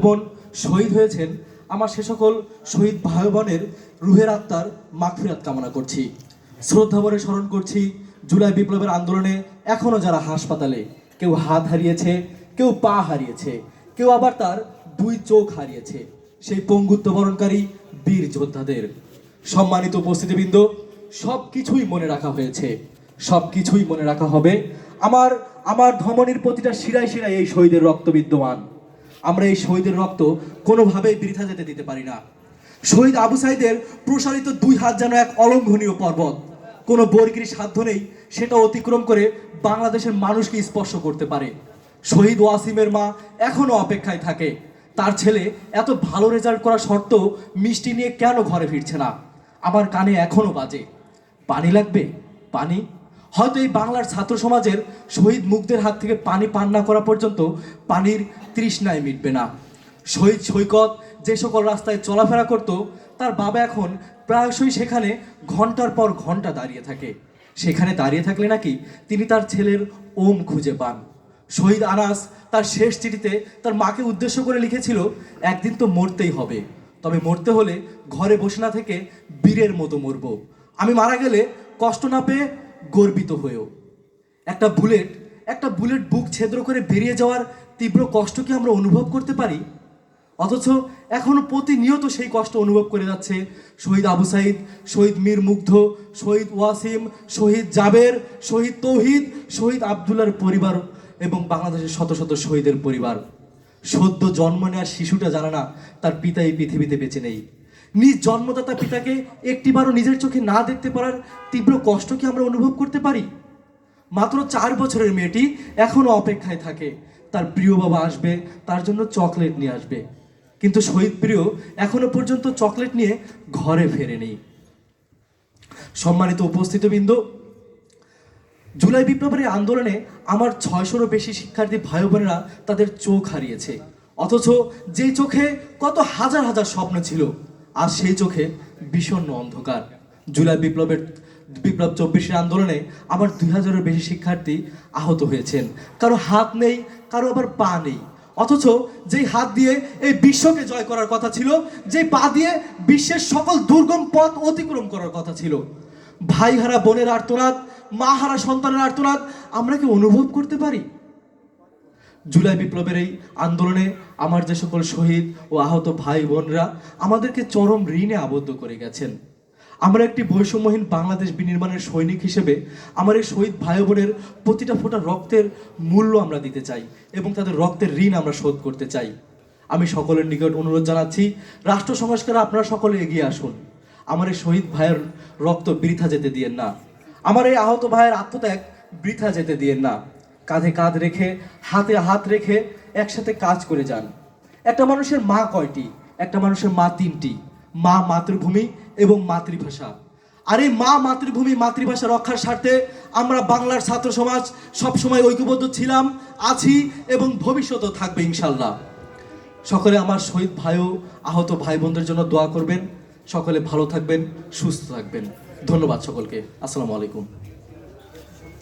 বোন শহীদ হয়েছেন, আমার সে সকল শহীদ ভাই বোনের রুহের আত্মার মাগফিরাত কামনা করছি। শ্রদ্ধাভরে স্মরণ করছি জুলাই বিপ্লবের আন্দোলনে এখনো যারা হাসপাতালে, কেউ হাত হারিয়েছে, কেউ পা হারিয়েছে, কেউ আবার তার 2 চোখ হারিয়েছে, সেই পঙ্গুত্ব বরণকারী বীর যোদ্ধাদের। সম্মানিত উপস্থিতিবৃন্দ, সব কিছুই মনে রাখা হয়েছে, সব কিছুই মনে রাখা হবে। আমার আমার ধমনীর প্রতিটা শিরায় শিরায় এই শহীদের রক্ত বিদ্যমান। আমরা এই শহীদের রক্ত কোনোভাবেই বৃথা যেতে দিতে পারি না। শহীদ আবু সাইদের প্রসারিত 2 হাত যেন এক অলঙ্ঘনীয় পর্বত, কোনো বর্গির সাধ্য নেই সেটা অতিক্রম করে বাংলাদেশের মানুষকে স্পর্শ করতে পারে। শহীদ ওয়াসিমের মা এখনো অপেক্ষায় থাকে, তার ছেলে এত ভালো রেজাল্ট করা সত্ত্বেও মিষ্টি নিয়ে কেন ঘরে ফিরছে না। আমার কানে এখনো বাজে, পানি লাগবে, পানি। হয়তো এই বাংলার ছাত্র সমাজের শহীদ মুখদের হাত থেকে পানি পান না করা পর্যন্ত পানির তৃষ্ণায় মিটবে না। শহীদ সৈকত যে সকল রাস্তায় চলাফেরা করত, তার বাবা এখন প্রায়শই সেখানে ঘন্টার পর ঘন্টা দাঁড়িয়ে থাকে। সেখানে দাঁড়িয়ে থাকলে নাকি তিনি তার ছেলের ওম খুঁজে পান। শহীদ আনাস তার শেষ চিঠিতে তার মাকে উদ্দেশ্য করে লিখেছিল, একদিন তো মরতেই হবে, তবে মরতে হলে ঘরে বসে না থেকে বীরের মতো মরব। আমি মারা গেলে কষ্ট না পেয়ে গর্বিত হয়েও। একটা বুলেট বুক ছেদ্র করে বেরিয়ে যাওয়ার তীব্র কষ্ট কি আমরা অনুভব করতে পারি? অথচ এখনো প্রতিনিয়ত সেই কষ্ট অনুভব করে যাচ্ছে শহীদ আবু সাইদ, শহীদ মীর মুগ্ধ, শহীদ ওয়াসিম, শহীদ জাবের, শহীদ তৌহিদ, শহীদ আবদুল্লার পরিবার এবং বাংলাদেশের শত শত শহীদের পরিবার। সদ্য জন্ম নেওয়ার শিশুটা জানে না তার পিতা এই পৃথিবীতে বেঁচে নেই। নিজ জন্মদাতা পিতাকে একটিবারও নিজের চোখে না দেখতে পারার তীব্র কষ্ট কি আমরা অনুভব করতে পারি? মাত্র 4 বছরের মেয়েটি এখনো অপেক্ষায় থাকে, তার প্রিয় বাবা আসবে, তার জন্য চকলেট নিয়ে আসবে। কিন্তু শহীদ প্রিয় এখনো পর্যন্ত চকলেট নিয়ে ঘরে ফেরেনি। সম্মানিত উপস্থিতবৃন্দ, জুলাই বিপ্লবের এই আন্দোলনে আমার 600-রও বেশি শিক্ষার্থী ভাই বোনেরা তাদের চোখ হারিয়েছে। অথচ যেই চোখে কত হাজার হাজার স্বপ্ন ছিল, আজ সেই চোখে বিষণ্ণ অন্ধকার। জুলাই বিপ্লব 24-এর আন্দোলনে আমার 2000-এরও বেশি শিক্ষার্থী আহত হয়েছেন। কারো হাত নেই, কারো আবার পা নেই। অথচ যেই হাত দিয়ে এই বিশ্বকে জয় করার কথা ছিল, যেই পা দিয়ে বিশ্বের সকল দুর্গম পথ অতিক্রম করার কথা ছিল, ভাইহারা বোনের আর্তনাদ, মাহারা সন্তানের আর্তনাদ আমরা কি অনুভব করতে পারি? জুলাই বিপ্লবের এই আন্দোলনে আমার যে সকল শহীদ ও আহত ভাই বোনরা আমাদেরকে চরম ঋণে আবদ্ধ করে গেছেন। আমরা একটি বৈষম্যহীন বাংলাদেশ বিনির্মাণের সৈনিক হিসেবে আমার এই শহীদ ভাই বোনের প্রতিটা ফোঁটা রক্তের মূল্য আমরা দিতে চাই এবং তাদের রক্তের ঋণ আমরা শোধ করতে চাই। আমি সকলের নিকট অনুরোধ জানাচ্ছি, রাষ্ট্র সংস্কারে আপনারা সকলে এগিয়ে আসুন। আমার এই শহীদ ভাইয়ের রক্ত বৃথা যেতে দিয়েন না, আমার এই আহত ভাইয়ের আত্মত্যাগ বৃথা যেতে দিয়েন না। কাঁধে কাঁধ রেখে, হাতে হাত রেখে একসাথে কাজ করে যান। একটা মানুষের মা কয়টি? একটা মানুষের মা 3টি, মা, মাতৃভূমি এবং মাতৃভাষা। আর এই মা, মাতৃভূমি, মাতৃভাষা রক্ষার স্বার্থে আমরা বাংলার ছাত্র সমাজ সবসময় ঐক্যবদ্ধ ছিলাম, আছি এবং ভবিষ্যতেও থাকবে ইনশাল্লাহ। সকলে আমার শহীদ ভাই ও আহত ভাই বোনদের জন্য দোয়া করবেন। সকলে ভালো থাকবেন, সুস্থ থাকবেন। ধন্যবাদ সকলকে। আসসালামু আলাইকুম।